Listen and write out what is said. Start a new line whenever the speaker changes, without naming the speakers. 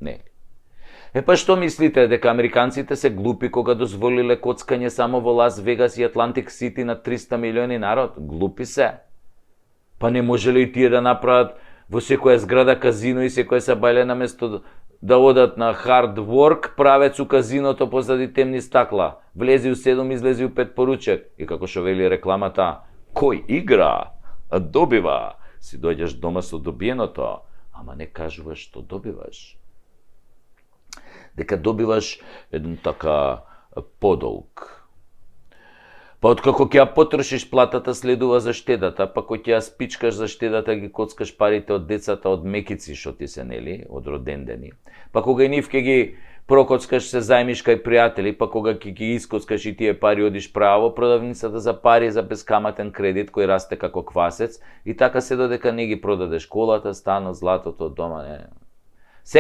Нели? Па што мислите, дека американците се глупи кога дозволиле коцкање само во Лас Вегас и Атлантик Сити на 300 милиони народ? Глупи се. Па не можеле и тие да направат во секоја зграда казино и секоја сабајле наместо да одат на hard work, правец у казиното позади темни стакла. Влези у 7, излези у 5 поручек. И како што вели рекламата, кој игра, добива. Си дојдеш дома со добиеното, ама не кажуваш што добиваш. Дека добиваш еден така подолг. Па откако ќе ја потрошиш платата, следува за штедата, па кога ќе ја спичкаш за штедата, ги коцкаш парите од децата од мекици што ти се, нели, од родендени. Па кога и нив ќе ги прокоцкаш, се зајмиш кај пријатели, па кога ќе ги искоцкаш и тие пари одиш право, продавницата за пари за бескаматен кредит кој расте како квасец, и така се додека не ги продадеш колата, станот, златото, дома, не.